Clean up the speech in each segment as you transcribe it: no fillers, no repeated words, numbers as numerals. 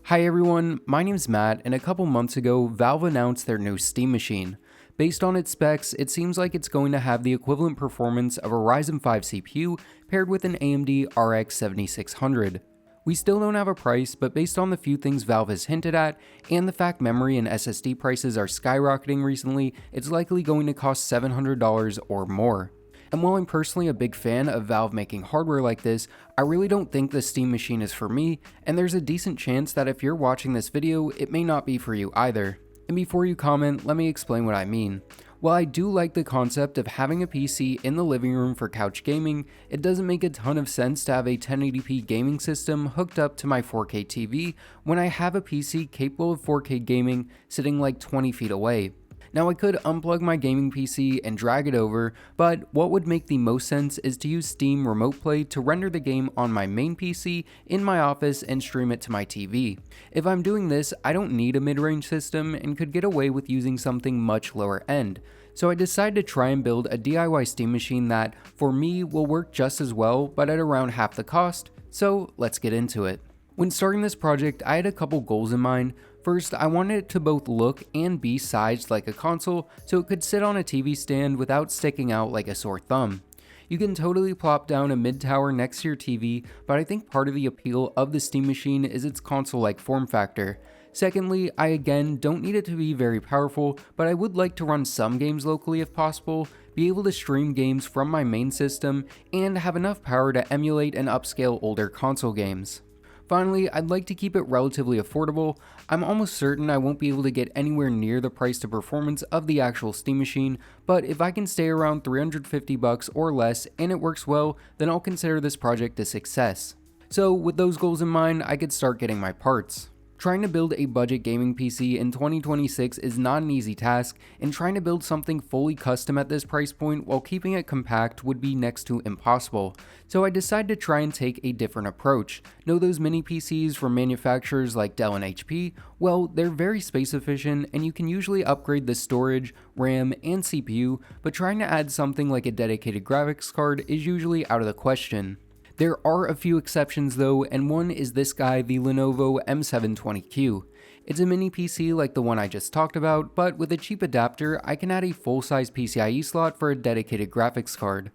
Hi everyone, my name's Matt, and a couple months ago, Valve announced their new Steam machine. Based on its specs, it seems like it's going to have the equivalent performance of a Ryzen 5 CPU paired with an AMD RX 7600. We still don't have a price, but based on the few things Valve has hinted at, and the fact memory and SSD prices are skyrocketing recently, it's likely going to cost $700 or more. And while I'm personally a big fan of Valve making hardware like this, I really don't think the Steam machine is for me, and there's a decent chance that if you're watching this video, it may not be for you either. And before you comment, let me explain what I mean. While I do like the concept of having a PC in the living room for couch gaming, it doesn't make a ton of sense to have a 1080p gaming system hooked up to my 4K TV when I have a PC capable of 4K gaming sitting like 20 feet away. Now I could unplug my gaming PC and drag it over, but what would make the most sense is to use Steam Remote Play to render the game on my main PC in my office and stream it to my TV. If I'm doing this, I don't need a mid-range system and could get away with using something much lower end. So I decided to try and build a DIY Steam machine that, for me, will work just as well, but at around half the cost, so let's get into it. When starting this project, I had a couple goals in mind. First, I wanted it to both look and be sized like a console so it could sit on a TV stand without sticking out like a sore thumb. You can totally plop down a mid-tower next to your TV, but I think part of the appeal of the Steam machine is its console-like form factor. Secondly, I again don't need it to be very powerful, but I would like to run some games locally if possible, be able to stream games from my main system, and have enough power to emulate and upscale older console games. Finally, I'd like to keep it relatively affordable. I'm almost certain I won't be able to get anywhere near the price to performance of the actual Steam machine, but if I can stay around $350 or less and it works well, then I'll consider this project a success. So with those goals in mind, I could start getting my parts. Trying to build a budget gaming PC in 2026 is not an easy task, and trying to build something fully custom at this price point while keeping it compact would be next to impossible. So I decided to try and take a different approach. Know those mini PCs from manufacturers like Dell and HP? Well, they're very space efficient and you can usually upgrade the storage, RAM, and CPU, but trying to add something like a dedicated graphics card is usually out of the question. There are a few exceptions though, and one is this guy, the Lenovo M720Q. It's a mini PC like the one I just talked about, but with a cheap adapter, I can add a full-size PCIe slot for a dedicated graphics card.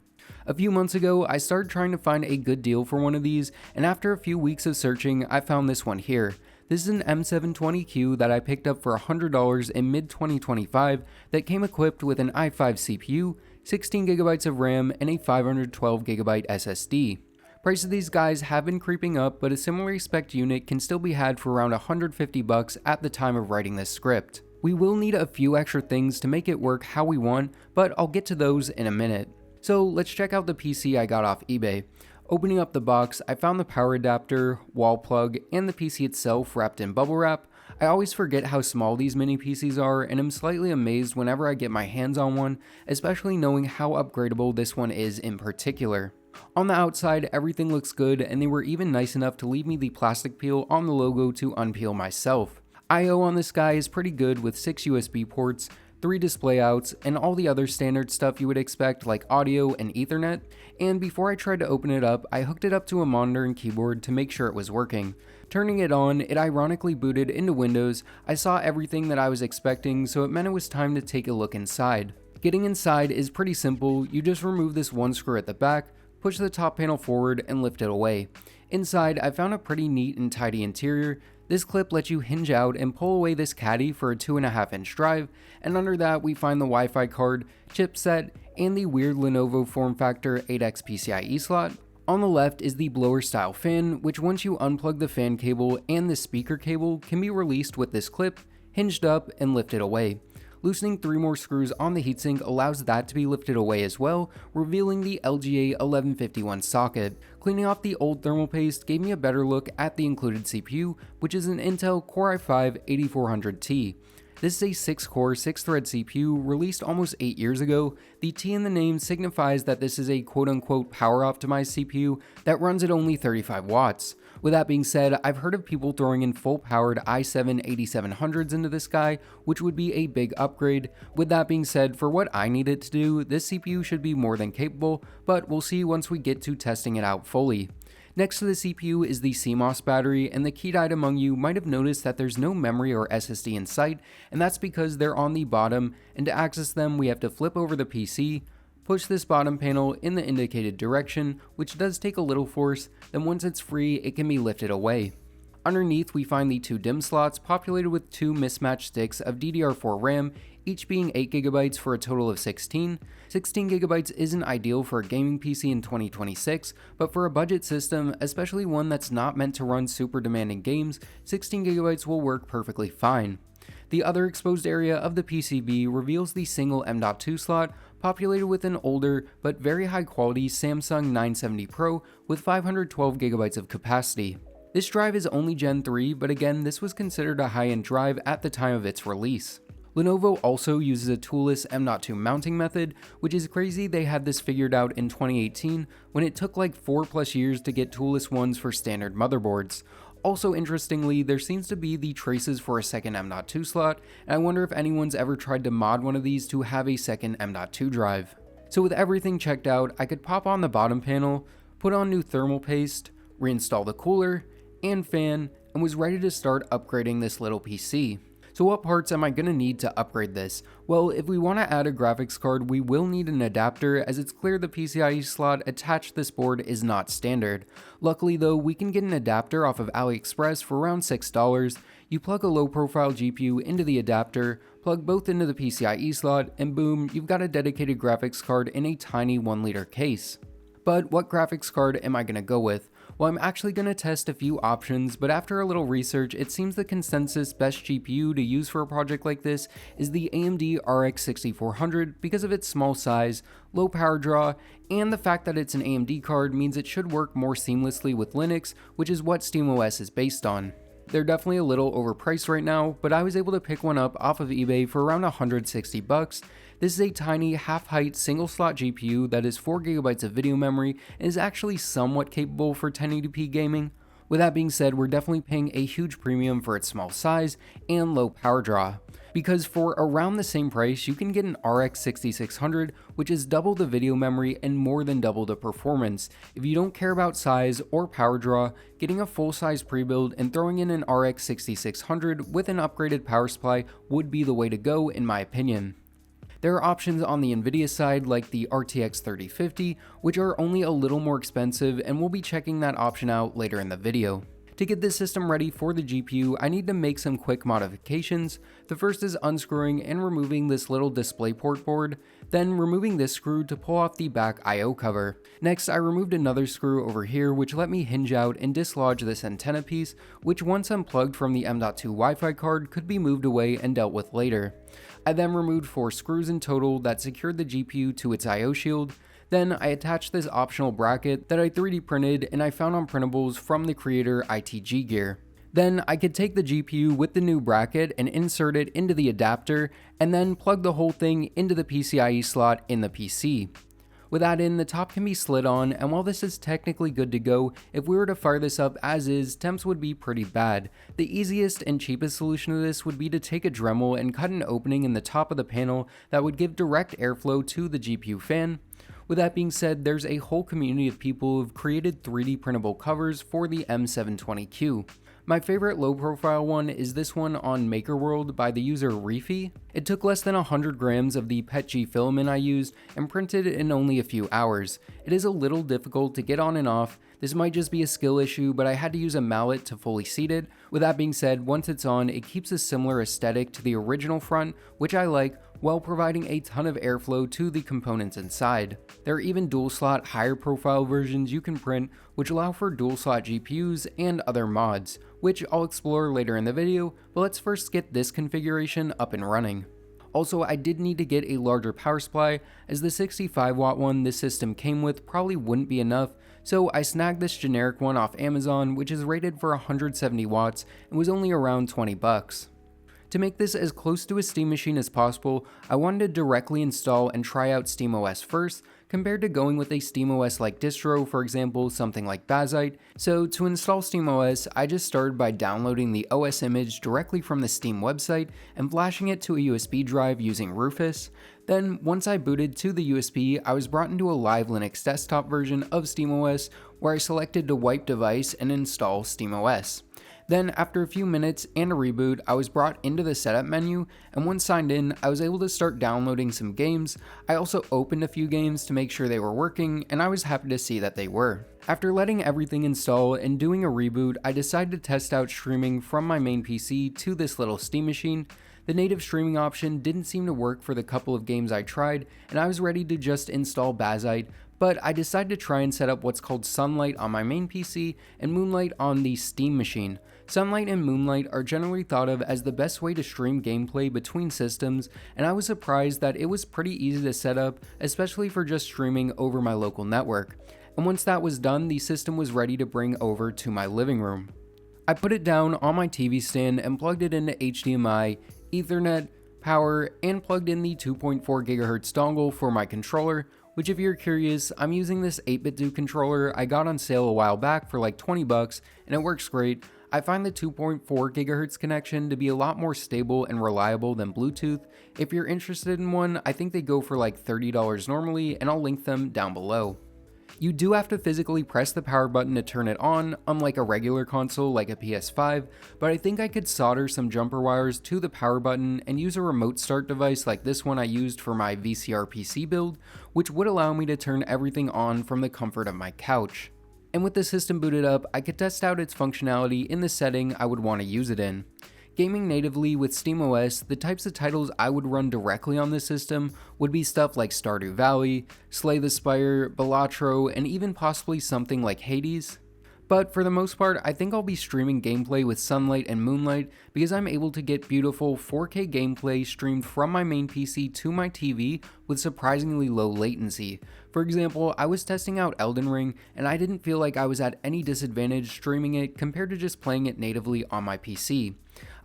A few months ago, I started trying to find a good deal for one of these, and after a few weeks of searching, I found this one here. This is an M720Q that I picked up for $100 in mid-2025 that came equipped with an i5 CPU, 16GB of RAM, and a 512GB SSD. Price of these guys have been creeping up, but a similarly spec'd unit can still be had for around $150 at the time of writing this script. We will need a few extra things to make it work how we want, but I'll get to those in a minute. So let's check out the PC I got off eBay. Opening up the box, I found the power adapter, wall plug, and the PC itself wrapped in bubble wrap. I always forget how small these mini PCs are, and am slightly amazed whenever I get my hands on one, especially knowing how upgradable this one is in particular. On the outside, everything looks good, and they were even nice enough to leave me the plastic peel on the logo to unpeel myself. I/O on this guy is pretty good with 6 USB ports, 3 display outs, and all the other standard stuff you would expect like audio and Ethernet, and before I tried to open it up, I hooked it up to a monitor and keyboard to make sure it was working. Turning it on, it ironically booted into Windows. I saw everything that I was expecting, so it meant it was time to take a look inside. Getting inside is pretty simple. You just remove this one screw at the back, push the top panel forward, and lift it away. Inside, I found a pretty neat and tidy interior. This clip lets you hinge out and pull away this caddy for a 2.5-inch drive, and under that we find the Wi-Fi card, chipset, and the weird Lenovo form factor 8X PCIe slot. On the left is the blower style fan, which once you unplug the fan cable and the speaker cable can be released with this clip, hinged up, and lifted away. Loosening 3 more screws on the heatsink allows that to be lifted away as well, revealing the LGA 1151 socket. Cleaning off the old thermal paste gave me a better look at the included CPU, which is an Intel Core i5-8400T. This is a 6-core, 6-thread CPU released almost 8 years ago. The T in the name signifies that this is a quote-unquote power-optimized CPU that runs at only 35 watts. With that being said, I've heard of people throwing in full-powered i7-8700s into this guy, which would be a big upgrade. With that being said, for what I need it to do, this CPU should be more than capable, but we'll see once we get to testing it out fully. Next to the CPU is the CMOS battery, and the keen-eyed among you might have noticed that there's no memory or SSD in sight, and that's because they're on the bottom, and to access them we have to flip over the PC, push this bottom panel in the indicated direction, which does take a little force, then once it's free it can be lifted away. Underneath we find the two DIMM slots populated with two mismatched sticks of DDR4 RAM, each being 8GB for a total of 16. 16GB isn't ideal for a gaming PC in 2026, but for a budget system, especially one that's not meant to run super demanding games, 16GB will work perfectly fine. The other exposed area of the PCB reveals the single M.2 slot, populated with an older but very high quality Samsung 970 Pro with 512GB of capacity. This drive is only Gen 3, but again, this was considered a high-end drive at the time of its release. Lenovo also uses a toolless M.2 mounting method, which is crazy they had this figured out in 2018 when it took like 4+ years to get toolless ones for standard motherboards. Also interestingly, there seems to be the traces for a second M.2 slot, and I wonder if anyone's ever tried to mod one of these to have a second M.2 drive. So with everything checked out, I could pop on the bottom panel, put on new thermal paste, reinstall the cooler and fan, and was ready to start upgrading this little PC. So what parts am I going to need to upgrade this? Well, if we want to add a graphics card, we will need an adapter, as it's clear the PCIe slot attached to this board is not standard. Luckily though, we can get an adapter off of AliExpress for around $6. You plug a low profile GPU into the adapter, plug both into the PCIe slot, and boom, you've got a dedicated graphics card in a tiny 1-liter case. But what graphics card am I going to go with? Well, I'm actually going to test a few options, but after a little research, it seems the consensus best GPU to use for a project like this is the AMD RX 6400 because of its small size, low power draw, and the fact that it's an AMD card means it should work more seamlessly with Linux, which is what SteamOS is based on. They're definitely a little overpriced right now, but I was able to pick one up off of eBay for around $160. This is a tiny half-height single-slot GPU that is 4GB of video memory and is actually somewhat capable for 1080p gaming. With that being said, we're definitely paying a huge premium for its small size and low power draw, because for around the same price you can get an RX 6600, which is double the video memory and more than double the performance. If you don't care about size or power draw, getting a full-size pre-build and throwing in an RX 6600 with an upgraded power supply would be the way to go in my opinion. There are options on the Nvidia side like the RTX 3050, which are only a little more expensive, and we'll be checking that option out later in the video. To get this system ready for the GPU, I need to make some quick modifications. The first is unscrewing and removing this little DisplayPort board, then removing this screw to pull off the back I/O cover. Next, I removed another screw over here which let me hinge out and dislodge this antenna piece, which once unplugged from the M.2 Wi-Fi card could be moved away and dealt with later. I then removed 4 screws in total that secured the GPU to its I/O shield. Then I attached this optional bracket that I 3D printed and I found on printables from the creator ITG Gear. Then I could take the GPU with the new bracket and insert it into the adapter and then plug the whole thing into the PCIe slot in the PC. With that in, the top can be slid on, and while this is technically good to go, if we were to fire this up as is, temps would be pretty bad. The easiest and cheapest solution to this would be to take a Dremel and cut an opening in the top of the panel that would give direct airflow to the GPU fan. With that being said, there's a whole community of people who've created 3D printable covers for the M720Q. My favorite low profile one is this one on MakerWorld by the user Reefy. It took less than 100 grams of the PETG filament I used and printed it in only a few hours. It is a little difficult to get on and off. This might just be a skill issue, but I had to use a mallet to fully seat it. With that being said, once it's on, it keeps a similar aesthetic to the original front, which I like, while providing a ton of airflow to the components inside. There are even dual slot higher profile versions you can print, which allow for dual slot GPUs and other mods, which I'll explore later in the video, but let's first get this configuration up and running. Also, I did need to get a larger power supply, as the 65 watt one this system came with probably wouldn't be enough, so I snagged this generic one off Amazon, which is rated for 170 watts and was only around 20 bucks. To make this as close to a Steam machine as possible, I wanted to directly install and try out SteamOS first, compared to going with a SteamOS-like distro, for example, something like Bazzite. So to install SteamOS, I just started by downloading the OS image directly from the Steam website and flashing it to a USB drive using Rufus. Then, once I booted to the USB, I was brought into a live Linux desktop version of SteamOS, where I selected to wipe device and install SteamOS. Then, after a few minutes and a reboot, I was brought into the setup menu, and once signed in, I was able to start downloading some games. I also opened a few games to make sure they were working, and I was happy to see that they were. After letting everything install and doing a reboot, I decided to test out streaming from my main PC to this little Steam machine. The native streaming option didn't seem to work for the couple of games I tried, and I was ready to just install Bazzite, but I decided to try and set up what's called Sunlight on my main PC and Moonlight on the Steam machine. Sunlight and Moonlight are generally thought of as the best way to stream gameplay between systems, and I was surprised that it was pretty easy to set up, especially for just streaming over my local network. And once that was done, the system was ready to bring over to my living room. I put it down on my TV stand and plugged it into HDMI, Ethernet, power, and plugged in the 2.4 GHz dongle for my controller, which if you're curious, I'm using this 8BitDo controller I got on sale a while back for like 20 bucks, and it works great. I find the 2.4 GHz connection to be a lot more stable and reliable than Bluetooth. If you're interested in one, I think they go for like $30 normally, and I'll link them down below. You do have to physically press the power button to turn it on, unlike a regular console like a PS5, but I think I could solder some jumper wires to the power button and use a remote start device like this one I used for my VCR PC build, which would allow me to turn everything on from the comfort of my couch. And with the system booted up, I could test out its functionality in the setting I would want to use it in. Gaming natively with SteamOS, the types of titles I would run directly on this system would be stuff like Stardew Valley, Slay the Spire, Balatro, and even possibly something like Hades. But for the most part, I think I'll be streaming gameplay with Sunlight and Moonlight because I'm able to get beautiful 4K gameplay streamed from my main PC to my TV with surprisingly low latency. For example, I was testing out Elden Ring and I didn't feel like I was at any disadvantage streaming it compared to just playing it natively on my PC.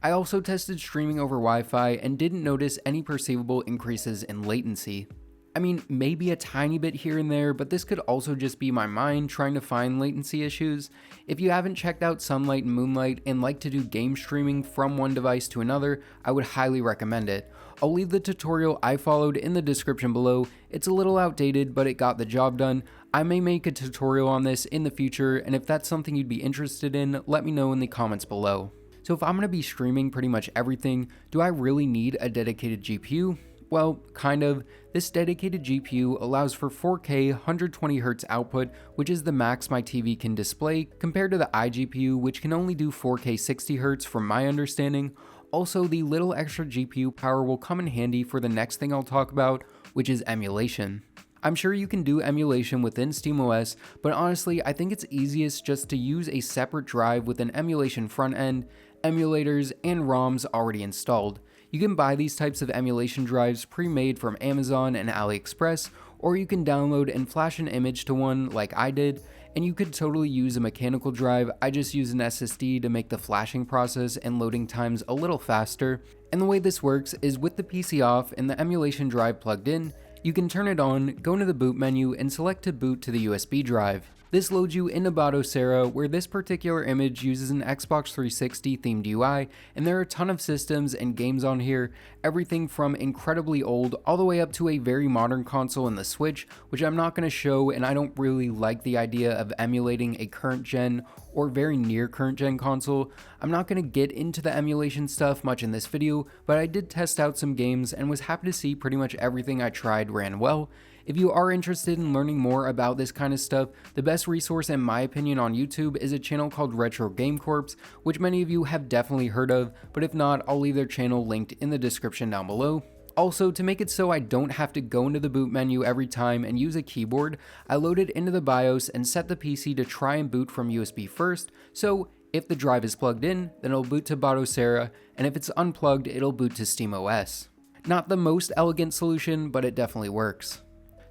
I also tested streaming over Wi-Fi and didn't notice any perceivable increases in latency. I mean, maybe a tiny bit here and there, but this could also just be my mind trying to find latency issues. If you haven't checked out Sunlight and Moonlight and like to do game streaming from one device to another, I would highly recommend it. I'll leave the tutorial I followed in the description below. It's a little outdated, but it got the job done. I may make a tutorial on this in the future, and if that's something you'd be interested in, let me know in the comments below. So if I'm going to be streaming pretty much everything, do I really need a dedicated GPU? Well, kind of. This dedicated GPU allows for 4K 120Hz output, which is the max my TV can display, compared to the iGPU, which can only do 4K 60Hz from my understanding. Also, the little extra GPU power will come in handy for the next thing I'll talk about, which is emulation. I'm sure you can do emulation within SteamOS, but honestly, I think it's easiest just to use a separate drive with an emulation front end, emulators, and ROMs already installed. You can buy these types of emulation drives pre-made from Amazon and AliExpress, or you can download and flash an image to one like I did, and you could totally use a mechanical drive. I just use an SSD to make the flashing process and loading times a little faster. And the way this works is with the PC off and the emulation drive plugged in, you can turn it on, go into the boot menu, and select to boot to the USB drive. This loads you into Bazzite, where this particular image uses an Xbox 360 themed UI, and there are a ton of systems and games on here, everything from incredibly old all the way up to a very modern console in the Switch, which I'm not going to show, and I don't really like the idea of emulating a current gen or very near current gen console. I'm not going to get into the emulation stuff much in this video, but I did test out some games and was happy to see pretty much everything I tried ran well. If you are interested in learning more about this kind of stuff, the best resource in my opinion on YouTube is a channel called Retro Game Corps, which many of you have definitely heard of, but if not, I'll leave their channel linked in the description down below. Also, to make it so I don't have to go into the boot menu every time and use a keyboard, I loaded into the BIOS and set the PC to try and boot from USB first, so if the drive is plugged in, then it'll boot to Bazzite, and if it's unplugged, it'll boot to SteamOS. Not the most elegant solution, but it definitely works.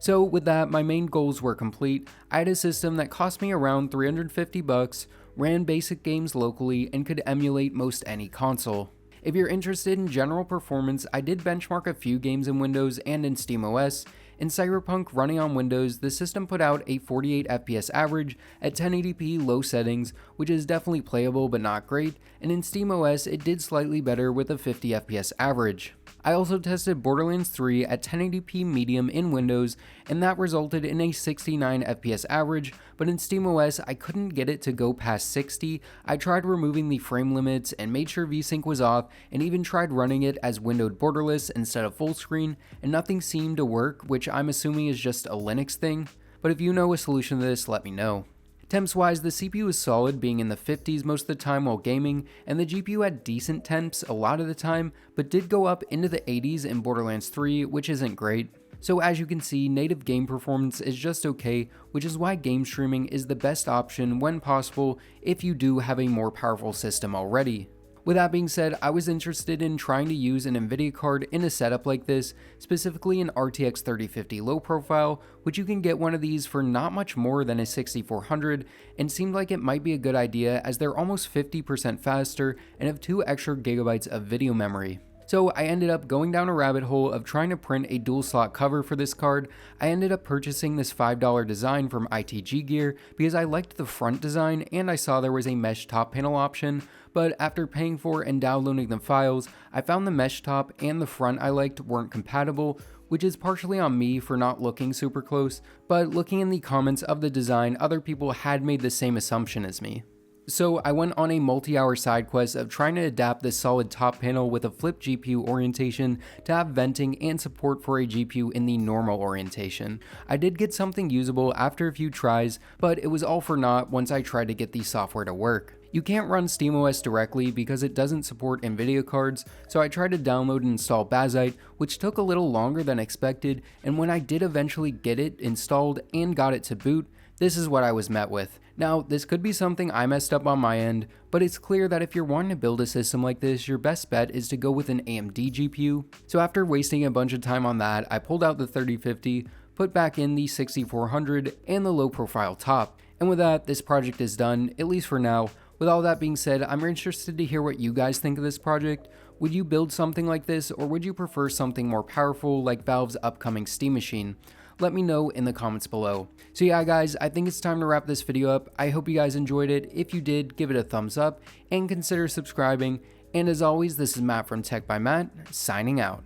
So with that, my main goals were complete. I had a system that cost me around 350 bucks, ran basic games locally, and could emulate most any console. If you're interested in general performance, I did benchmark a few games in Windows and in SteamOS. In Cyberpunk running on Windows, the system put out a 48 FPS average at 1080p low settings, which is definitely playable but not great, and in SteamOS it did slightly better with a 50 FPS average. I also tested Borderlands 3 at 1080p medium in Windows, and that resulted in a 69 FPS average, but in SteamOS I couldn't get it to go past 60. I tried removing the frame limits and made sure VSync was off, and even tried running it as windowed borderless instead of full screen, and nothing seemed to work, which I'm assuming is just a Linux thing. But if you know a solution to this, let me know. Temps wise, the CPU is solid, being in the 50s most of the time while gaming, and the GPU had decent temps a lot of the time, but did go up into the 80s in Borderlands 3, which isn't great. So as you can see, native game performance is just okay, which is why game streaming is the best option when possible if you do have a more powerful system already. With that being said, I was interested in trying to use an Nvidia card in a setup like this, specifically an RTX 3050 low profile, which you can get one of these for not much more than a 6400, and seemed like it might be a good idea as they're almost 50% faster and have 2 extra gigabytes of video memory. So I ended up going down a rabbit hole of trying to print a dual slot cover for this card. I ended up purchasing this $5 design from ITG Gear because I liked the front design and I saw there was a mesh top panel option, but after paying for and downloading the files, I found the mesh top and the front I liked weren't compatible, which is partially on me for not looking super close, but looking in the comments of the design, other people had made the same assumption as me. So I went on a multi-hour side quest of trying to adapt this solid top panel with a flip GPU orientation to have venting and support for a GPU in the normal orientation. I did get something usable after a few tries, but it was all for naught once I tried to get the software to work. You can't run SteamOS directly because it doesn't support Nvidia cards, so I tried to download and install Bazzite, which took a little longer than expected, and when I did eventually get it installed and got it to boot, this is what I was met with. Now, this could be something I messed up on my end, but it's clear that if you're wanting to build a system like this, your best bet is to go with an AMD GPU. So after wasting a bunch of time on that, I pulled out the 3050, put back in the 6400 and the low profile top. And with that, this project is done, at least for now. With all that being said, I'm interested to hear what you guys think of this project. Would you build something like this, or would you prefer something more powerful like Valve's upcoming Steam machine? Let me know in the comments below. So yeah guys, I think it's time to wrap this video up. I hope you guys enjoyed it. If you did, give it a thumbs up and consider subscribing. And as always, this is Matt from Tech by Matt, signing out.